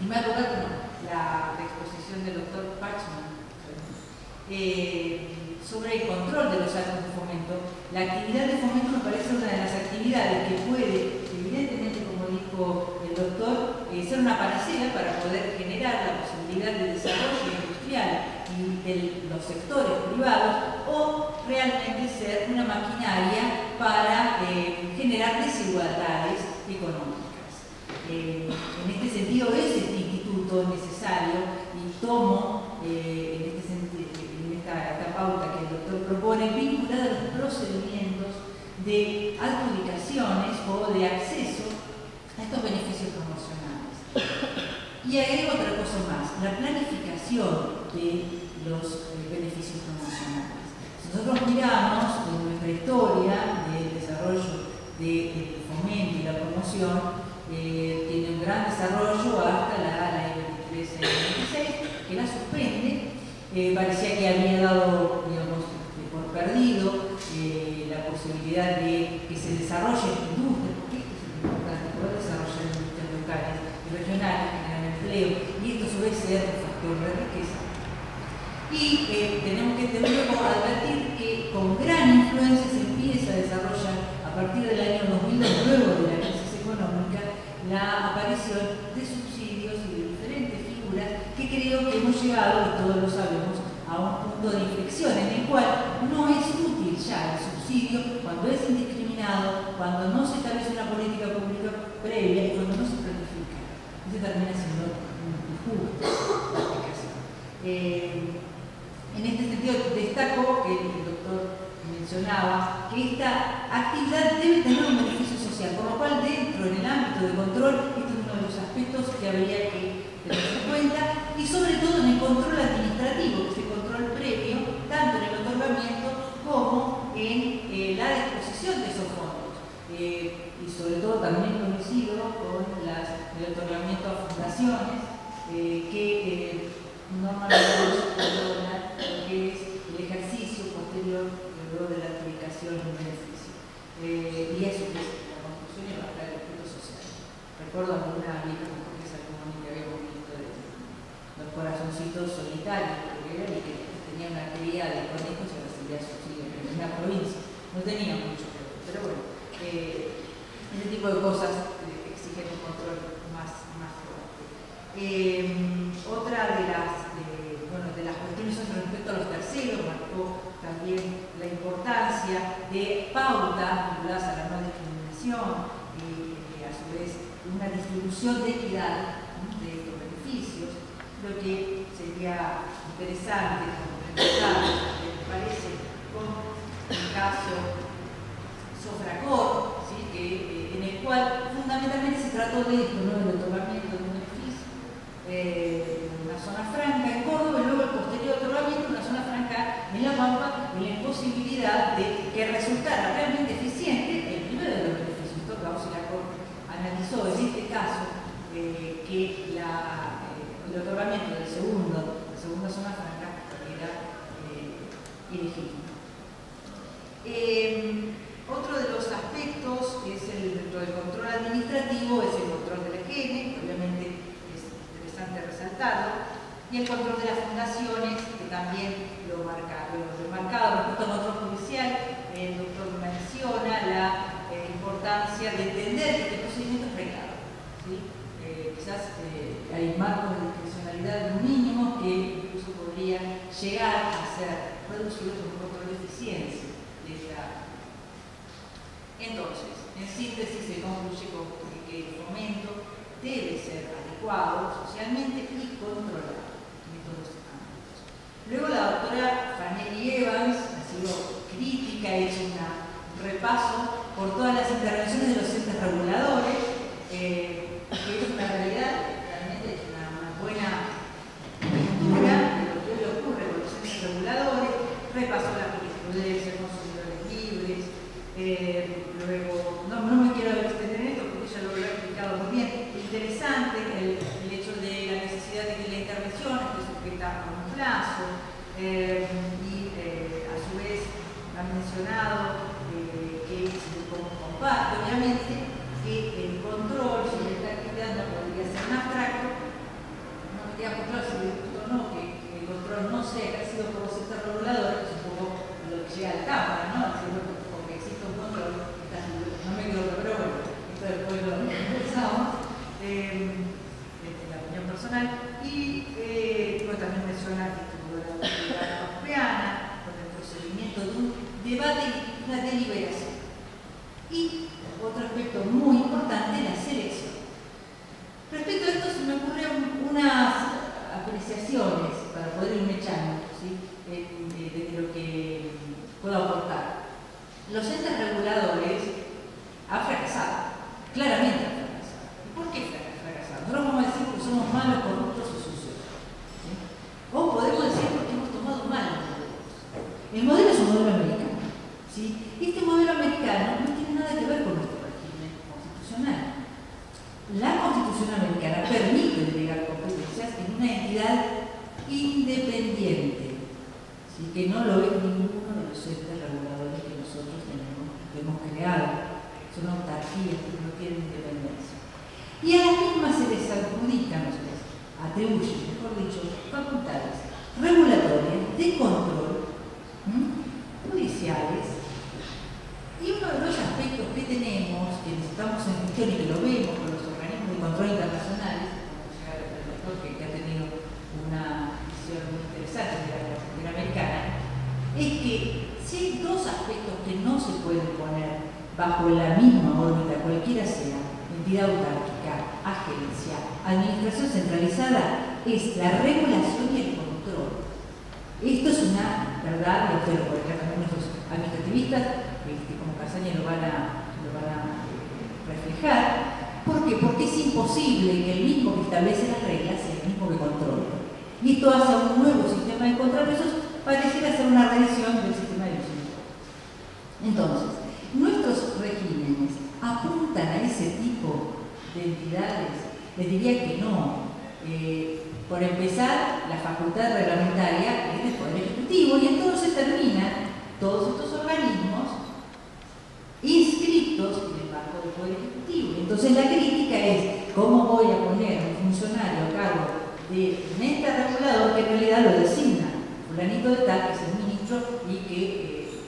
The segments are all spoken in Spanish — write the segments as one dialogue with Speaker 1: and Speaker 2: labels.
Speaker 1: primer lugar, la exposición del doctor Pachman sobre el control de los actos de fomento. La actividad de fomento me parece una de las actividades que puede, evidentemente, como dijo el doctor, ser una panacea para poder generar la posibilidad de desarrollo industrial y de los sectores privados, o realmente ser una maquinaria para generar desigualdades económicas. En este sentido es este instituto necesario, y tomo en esta pauta que el doctor propone, vinculada a los procedimientos de adjudicaciones o de acceso a estos beneficios promocionales. Y agrego otra cosa más, la planificación de los beneficios promocionales. Si nosotros miramos en nuestra historia del desarrollo del fomento y la promoción, tiene un gran desarrollo hasta la ley 2396, que la suspende. Parecía que había dado, digamos, por perdido la posibilidad de que se desarrolle industria, porque esto es importante, poder desarrollar industrias locales y regionales, generar empleo, y esto a su vez ser un factor de riqueza. Y tenemos que luego advertir que con gran influencia se empieza a desarrollar a partir del año 2002, luego de la crisis económica, la aparición de subsidios y de diferentes figuras que creo que hemos llegado, y todos lo sabemos, a un punto de inflexión en el cual no es útil ya el subsidio cuando es indiscriminado, cuando no se establece una política pública previa y cuando no se planifica. Eso termina siendo injusto la aplicación. En este sentido, destaco que el doctor mencionaba que esta actividad debe tener un beneficio social, por lo cual dentro, en el ámbito de control, este es uno de los aspectos que habría que tener en cuenta, y sobre todo en el control administrativo, que es el control previo, tanto en el otorgamiento como en la disposición de esos fondos. Y sobre todo también coincido con el otorgamiento a fundaciones, que normalmente perdona lo que es el ejercicio posterior luego de la adjudicación de un beneficio. Y eso es la construcción y el efecto social. Recuerdo alguna vieja conferencia que habíamos visto de los corazoncitos solitarios que eran, y que tenían una actividad de conejos y recibía subsidios en una provincia. No tenía mucho, pero bueno, ese tipo de cosas exigen un control más fuerte. Otra de las cuestiones respecto a los terceros, marcó también la importancia de pautas vinculadas a la no discriminación y a su vez una distribución de equidad de estos beneficios. Creo que sería interesante complementar, me parece, con el caso Sofracor, ¿sí? En el cual fundamentalmente se trató de esto, ¿no? Del otorgamiento de un beneficio en una zona franca en Córdoba, y luego el posterior otorgamiento en una zona franca en La Pampa, en la imposibilidad de que resultara realmente eficiente el primero de los beneficios. En todo caso, la Corte analizó en este caso que el otorgamiento de la segunda zona franca era ilegítimo. Otro de los aspectos es dentro del control administrativo es el control de la higiene, obviamente es interesante resaltarlo, y el control de las fundaciones, que también lo remarcado respecto al control judicial. El doctor menciona la importancia de entender que este procedimiento es reglado, ¿sí? Quizás hay marcos de discrecionalidad de un mínimo que incluso podría llegar a ser reducidos por un control de eficiencia de esta. Entonces, en síntesis, se concluye con que el fomento debe ser adecuado socialmente y controlado en todos los ámbitos. Luego la doctora Fanelli Evans ha sido crítica, ha hecho un repaso por todas las intervenciones de los entes reguladores, que es una realidad, realmente es una buena lectura de lo que hoy ocurre con los entes reguladores. Repasó la jurisprudencia, consumidores libres, luego, no me quiero extender en esto porque ya lo he explicado muy bien. Interesante el hecho de la necesidad de que la intervención esté sujeta a un plazo, y a su vez ha mencionado que como comparte, obviamente, que el control sobre esta actividad no podría ser sea que ha sido por los entes reguladores, es un poco lo que llega a la Cámara, ¿no? Es decir, porque existe un control, no me quedo, pero bueno, esto después lo conversamos, la opinión personal, y bueno, también me suena que tuvo la autoridad europeana, con el procedimiento de un debate y una deliberación. Y otro aspecto muy importante, la selección. Respecto a esto se me ocurren unas apreciaciones para poder irme echando, ¿sí? De lo que puedo aportar. Los entes reguladores han fracasado, claramente han fracasado. ¿Y por qué fracasado? No lo vamos a decir porque somos malos, corruptos o sucios, ¿sí? O podemos decir porque hemos tomado malos modelos. El modelo es un modelo americano, ¿sí? Este modelo americano no tiene nada que ver con nuestro régimen constitucional. La Constitución americana permite delegar competencias en una entidad independiente, ¿sí? Que no lo es ninguno de los entes reguladores que nosotros tenemos, que hemos creado. Son autarquías que no tienen independencia. Y a las mismas se les adjudican, atribuyen, mejor dicho, facultades regulatorias de control, judiciales. Y uno de los aspectos que tenemos, que estamos en cuestión y que lo vemos con los organismos de control internacionales, como el doctor que ha tenido una visión muy interesante de la Constitución americana, es que si hay dos aspectos que no se pueden poner bajo la misma órbita, cualquiera sea, entidad autárquica, agencia, administración centralizada, es la regulación y el control. Esto es una verdad, y ustedes lo pueden ver también nuestros administrativistas, como Casaña lo van a reflejar. ¿Por qué? Porque es imposible que el mismo que establece las reglas sea el mismo que controla. Y esto hace un nuevo sistema de contrapesos, pareciera ser una revisión del sistema de los impuestos. Entonces, nuestros regímenes apuntan a ese tipo de entidades. Les diría que no. Por empezar, la facultad reglamentaria es del Poder Ejecutivo y entonces terminan todos estos organismos inscritos en el marco del Poder Ejecutivo. Entonces la crítica es cómo voy a poner a un funcionario a cargo de un ente regulador que en realidad lo designa fulanito de tal, que es el ministro y que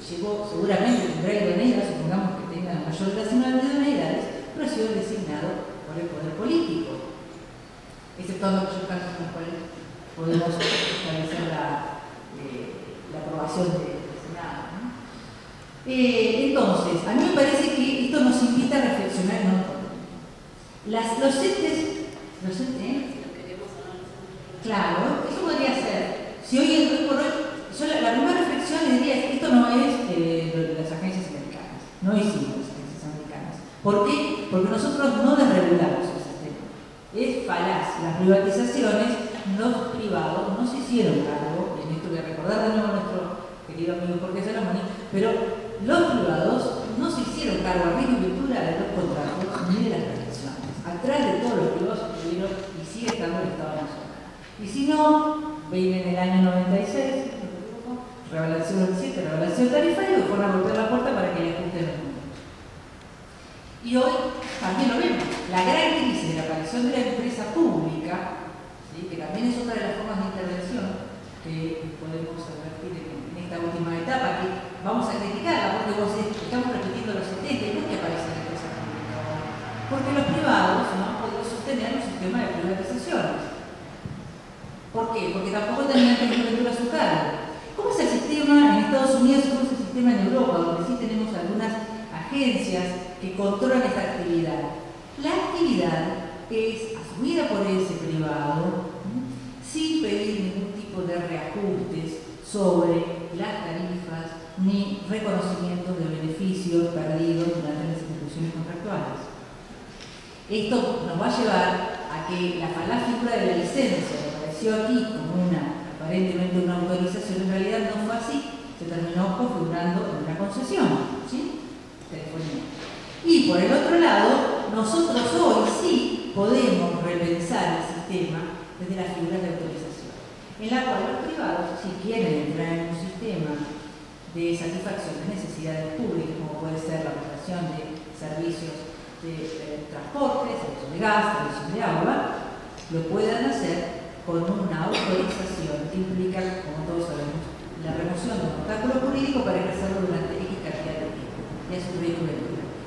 Speaker 1: llegó, seguramente tendrá idoneidad, supongamos que tenga la mayor de las idoneidades, pero ha sido designado por el poder político, exceptuando aquellos casos en los cuales podemos establecer la aprobación del Senado, ¿no? Entonces, a mí me parece que esto nos invita a reflexionar, ¿no? Los entes, claro, eso podría ser. Si hoy por hoy, la primera reflexión les diría es que esto no es de las agencias americanas, no hicimos las agencias americanas. ¿Por qué? Porque nosotros no desregulamos el sistema. Es falaz. Las privatizaciones, los privados no se hicieron cargo, y en esto voy a recordar de nuevo a nuestro querido amigo Jorge Salamoni, pero los privados no se hicieron cargo a riesgo y ventura de los contratos ni de las prestaciones. Atrás de todos los privados estuvieron y sigue estando el Estado Nacional. Y si no, ven en el año 96, revelación 7, revelación tarifaria, y fueron a golpear la puerta para que le ajusten los números. Y hoy también lo vemos. La gran crisis de la aparición de la empresa pública, ¿sí? Que también es otra de las formas de intervención que podemos advertir en esta última etapa, que vamos a criticarla porque estamos repitiendo los 70 y no es que aparece la empresa pública ahora. Porque los privados no han podido sostener un sistema de privatizaciones. ¿Por qué? Porque tampoco tenían tecnología a su cargo. ¿Cómo es el sistema en Estados Unidos y cómo es el sistema en Europa, donde sí tenemos algunas agencias que controlan esta actividad? La actividad es asumida por ese privado sin pedir ningún tipo de reajustes sobre las tarifas ni reconocimientos de beneficios perdidos durante las instituciones contractuales. Esto nos va a llevar a que la falaz figura de la licencia que apareció aquí como aparentemente una autorización, en realidad no fue así, se terminó configurando en una concesión, ¿sí? Telefonía. Y por el otro lado, nosotros hoy sí podemos repensar el sistema desde la figura de autorización, en la cual los privados, si quieren entrar en un sistema de satisfacción de necesidades públicas, como puede ser la prestación de servicios de transporte, servicios de gas, servicios de agua, lo puedan hacer con una autorización que implica, como todos sabemos, la remoción de un obstáculo jurídico para ejercerlo durante X cantidad de tiempo. Y a su vez,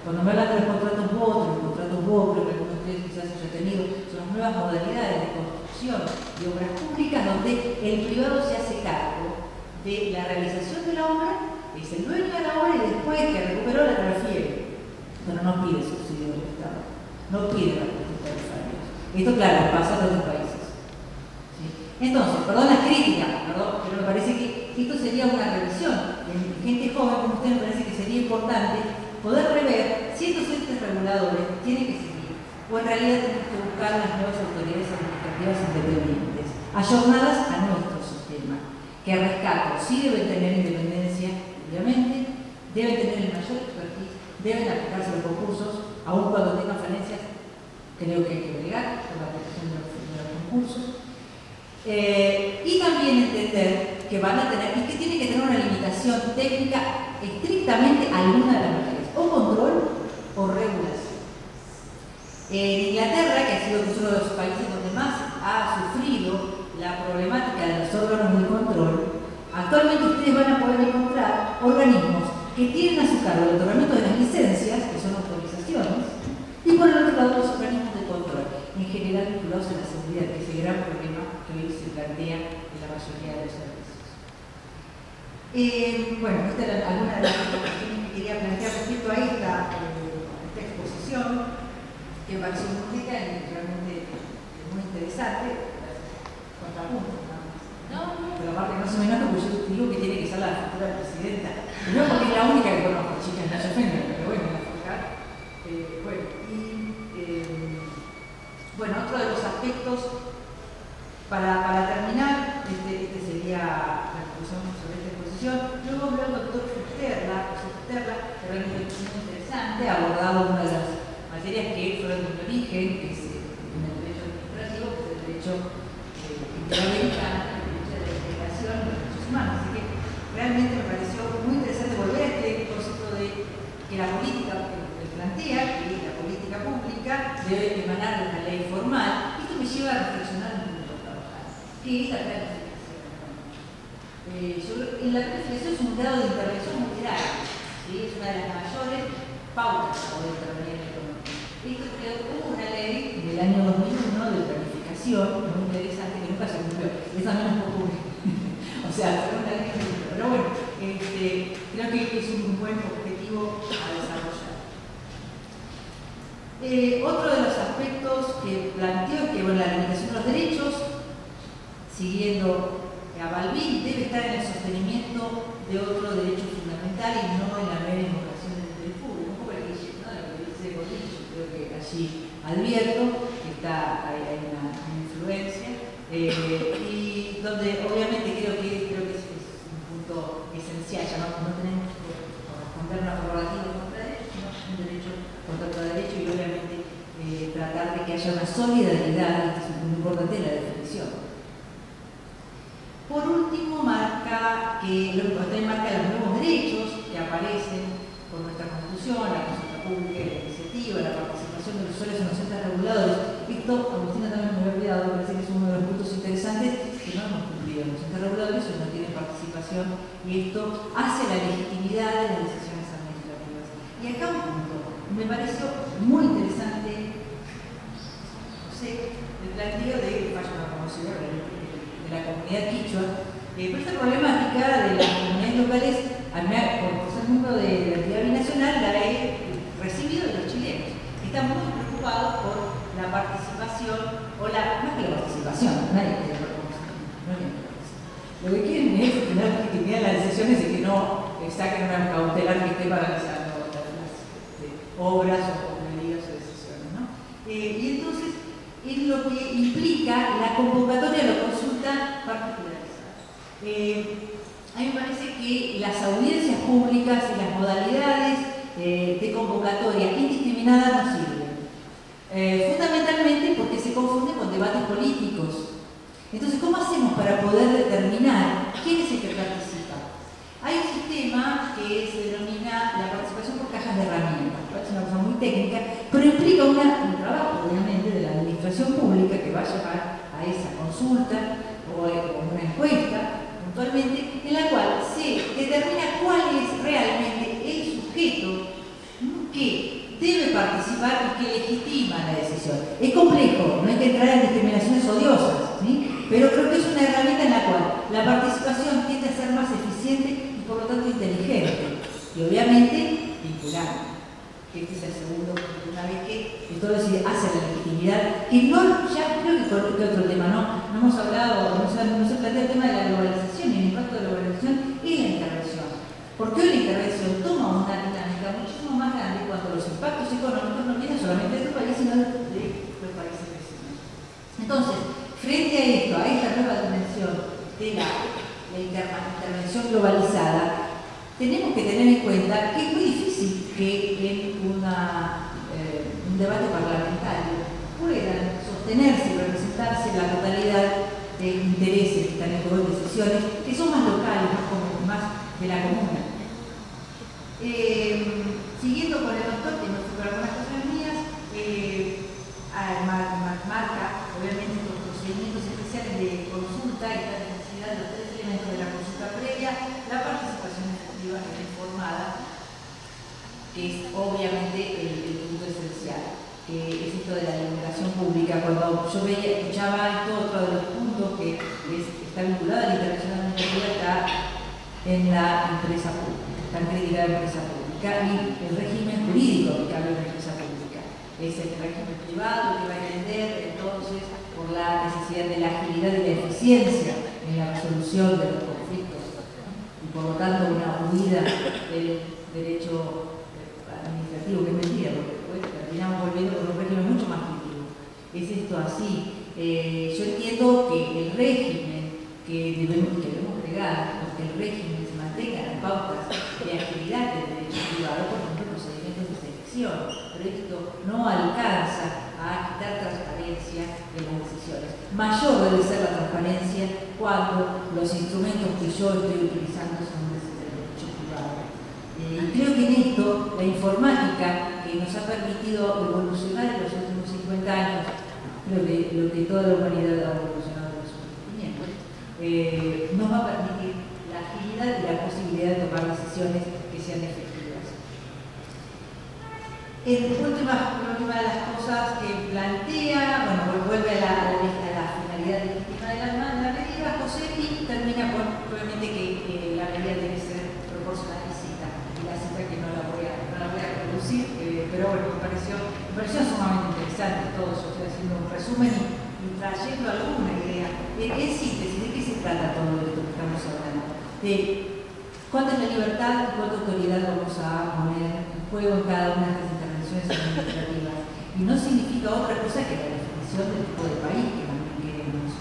Speaker 1: cuando me hablan de los contratos votos, los contratos BOC, que algunos de ustedes quizás hayan tenido, son las nuevas modalidades de construcción de obras públicas donde el privado se hace cargo de la realización de la obra, es el dueño de la obra y después que recuperó la transfiere. Pero no pide subsidio del Estado, no pide recursos tarifarios. Esto, claro, pasa en otros países. ¿Sí? Entonces, perdón la crítica, pero me parece que esto sería una revisión. En gente joven como usted me parece que sería importante poder rever si estos entes reguladores tienen que seguir o en realidad tenemos que buscar las nuevas autoridades administrativas independientes, ayornadas a nuestro sistema, que rescato, sí deben tener independencia, obviamente, deben tener el mayor expertise, deben aplicarse los concursos, aun cuando tengan falencias, creo que hay que bregar por la aplicación de los concursos. Y también entender que van a tener, y que tiene que tener una limitación técnica estrictamente alguna de las materias, o control o regulación. En Inglaterra, que ha sido uno de los países donde más ha sufrido la problemática de los órganos de control, actualmente ustedes van a poder encontrar organismos que tienen a su cargo el otorgamiento de las licencias, que son autorizaciones, y por el otro lado los organismos de control, en general vinculados a la seguridad, que es el gran problema que hoy se plantea en la mayoría de los servicios. Bueno, esta era alguna de las cuestiones que quería plantear respecto a esta exposición, que me pareció muy rica y realmente muy interesante. Pero aparte no se me nota porque yo digo que tiene que ser la futura presidenta. No porque es la única que conozco, chicas, no se ofenden, pero bueno, la forjar. Bueno, otro de los aspectos, para terminar, este sería la conclusión sobre esta exposición. Luego habló el doctor Fusterla, que realmente es muy interesante, ha abordado una de las materias que fueron de origen, que es en el derecho administrativo, que es el derecho interamericano, el derecho de la integración de los derechos humanos. Así que realmente me pareció muy interesante volver a este concepto de que la política que plantea, que la política pública debe emanar de una ley formal. Esto me lleva a reflexionar un punto, que es la planificación. En la planificación es un grado de intervención muy grande, ¿sí? Es una de las mayores pautas para poder intervenir en la economía. Esto creo que hubo una ley del año 2001 de planificación muy interesante que nunca se cumplió. Es también un poco o sea, fue una ley que se cumplió. Pero bueno, creo que es un buen objetivo a desarrollar. Otro de los aspectos que planteo es que la limitación de los derechos, siguiendo a Balbín, debe estar en el sostenimiento de otro derecho fundamental y no en la mera invocación del interés público. Un poco el cliché, ¿no? Lo que dice Bolillo, creo que allí advierto que hay una influencia y donde obviamente creo que es un punto esencial. Ya no tenemos que responder una prerrogativa contra derecho, sino un derecho contra otro derecho y obviamente tratar de que haya una solidaridad, este es un punto importante en la definición. Por último, marca los nuevos derechos que aparecen por nuestra Constitución, la consulta pública y la iniciativa, la participación de los usuarios en los entes reguladores. Esto, Agustina también me había olvidado, me parece que es uno de los puntos interesantes que no hemos cumplido. Los entes reguladores no tienen participación y esto hace la legitimidad de las decisiones administrativas. Y acá un punto, me pareció muy interesante, no sé, el planteo de fallo conocido de la comunidad quichua, pero esta problemática de las comunidades locales, por ser miembro de la entidad binacional, la he recibido de los chilenos. Están muy preocupados por la participación, más que la participación, nadie quiere reconocimiento, lo que quieren es tener legitimidad en las decisiones y que no saquen una cautelar que esté paralizando las obras o medidas o decisiones, ¿no? Y entonces es lo que implica la convocatoria de la consulta particularizada. A mí me parece que las audiencias públicas y las modalidades de convocatoria indiscriminada no sirven. Fundamentalmente porque se confunde con debates políticos. Entonces, ¿cómo hacemos para poder determinar quién es el que participa? Hay un sistema que se denomina la participación por cajas de herramientas. Es una cosa muy técnica, pero implica un trabajo, obviamente, de la administración pública que va a llevar a esa consulta consulta o una encuesta puntualmente, en la cual se determina cuál es realmente el sujeto que debe participar y que legitima la decisión. Es complejo, no hay que entrar en discriminaciones odiosas, ¿sí? Pero creo que es una herramienta en la cual la participación tiende a ser más eficiente y por lo tanto inteligente y obviamente vinculante. Este es el segundo, una vez que esto hace la legitimidad, que no, ya creo que con otro tema, no hemos hablado, no se plantea el tema de la globalización y el impacto de la globalización en la intervención. Porque hoy la intervención toma una dinámica muchísimo más grande cuando los impactos económicos no vienen solamente de tu país, sino de los países vecinos. Entonces, frente a esto, a esta nueva dimensión de la intervención globalizada, tenemos que tener en cuenta que es muy difícil que en un debate parlamentario puedan sostenerse y representarse la totalidad de intereses que están en juego de decisiones que son más locales, más de la comuna. Siguiendo con el doctor, que no fue para algunas cosas mías, marca obviamente los procedimientos especiales de consulta y la necesidad de los tres elementos de la consulta previa, la participación efectiva e informada, que es obviamente el punto esencial, que es esto de la divulgación pública. Cuando yo escuchaba esto, otro de los puntos que está vinculado a la intervención administrativa está en la empresa pública, está en crítica de la empresa pública y el régimen jurídico que cabe en la empresa pública. Es el régimen privado que va a entender entonces por la necesidad de la agilidad y la eficiencia en la resolución de los conflictos y por lo tanto una huida del derecho administrativo, que es mentira, porque después terminamos volviendo con un régimen mucho más crítico. ¿Es esto así? Yo entiendo que el régimen que debemos agregar, porque el régimen se mantenga en pautas de agilidad del derecho privado, por ejemplo, procedimientos de selección, pero esto no alcanza a quitar transparencia en las decisiones. Mayor debe ser la transparencia cuando los instrumentos que yo estoy utilizando son del derecho privado. Creo que en esto la informática, que nos ha permitido evolucionar en los últimos 50 años, creo que lo que toda la humanidad ha evolucionado en los últimos 500, nos va a permitir la agilidad y la posibilidad de tomar decisiones que sean efectivas. La última de las cosas que plantea, bueno, vuelve a la finalidad legítima de la medida, José, y termina con, obviamente, que la medida debe ser proporcional y la cita que no la voy a producir, pero bueno, me pareció sumamente interesante todo. Yo estoy haciendo un resumen y trayendo alguna idea. En síntesis, ¿de qué se trata todo esto que estamos hablando? De cuánta es la libertad y cuánta autoridad vamos a poner en juego en cada una de estas intervenciones administrativas. Y no significa otra cosa que la definición del tipo de país que también queremos.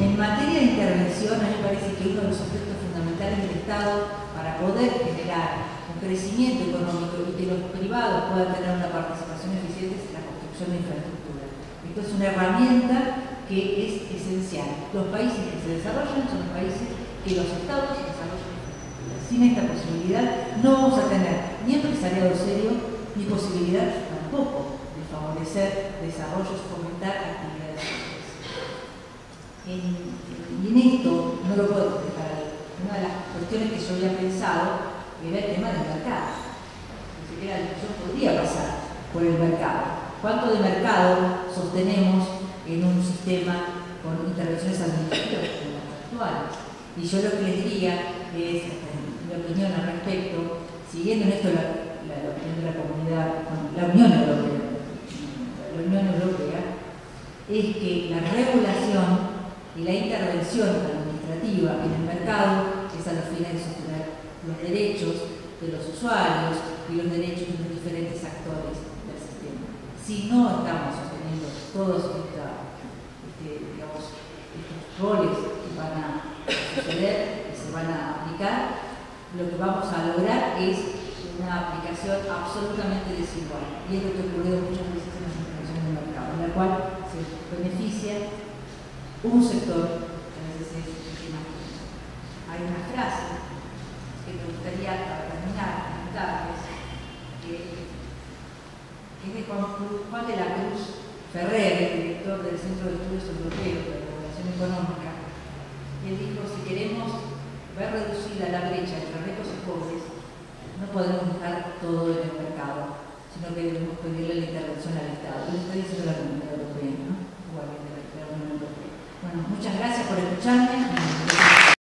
Speaker 1: En materia de intervención, a mí me parece que uno de los aspectos fundamentales del Estado para poder generar un crecimiento económico y que los privados puedan tener una participación eficiente es la construcción de infraestructura. Esto es una herramienta que es esencial. Los países que se desarrollan son los países que los estados desarrollan infraestructura. Sin esta posibilidad no vamos a tener ni empresariado serio ni posibilidad tampoco de favorecer desarrollos, fomentar actividades sociales. Y en esto no lo puedo dejar ahí. Una de las cuestiones que yo había pensado era el tema del mercado. Ni siquiera la discusión podría pasar por el mercado. ¿Cuánto de mercado sostenemos en un sistema con intervenciones administrativas como las actuales? Y yo lo que les diría es, mi opinión al respecto, siguiendo en esto la opinión de la comunidad, la Unión Europea, es que la regulación y la intervención administrativa en el mercado es a los fines de sostener los derechos de los usuarios y los derechos de los diferentes actores del sistema. Si no estamos sosteniendo todos estos roles que van a suceder, que se van a aplicar, lo que vamos a lograr es una aplicación absolutamente desigual. Y es lo que ha ocurrido muchas veces en las intervenciones del mercado, en la cual se beneficia un sector que a veces es el que más tiene. Hay una frase que me gustaría, para terminar, comentarles, que es de Juan de la Cruz Ferrer, el director del Centro de Estudios Europeos de las Relaciones económica. Él dijo, si queremos ver reducida la brecha entre ricos y pobres, no podemos dejar todo en el mercado, sino que debemos pedirle la intervención al Estado. Lo está diciendo la Comunidad Europea, ¿no? Igualmente la Unión Europea. Bueno, muchas gracias por escucharme.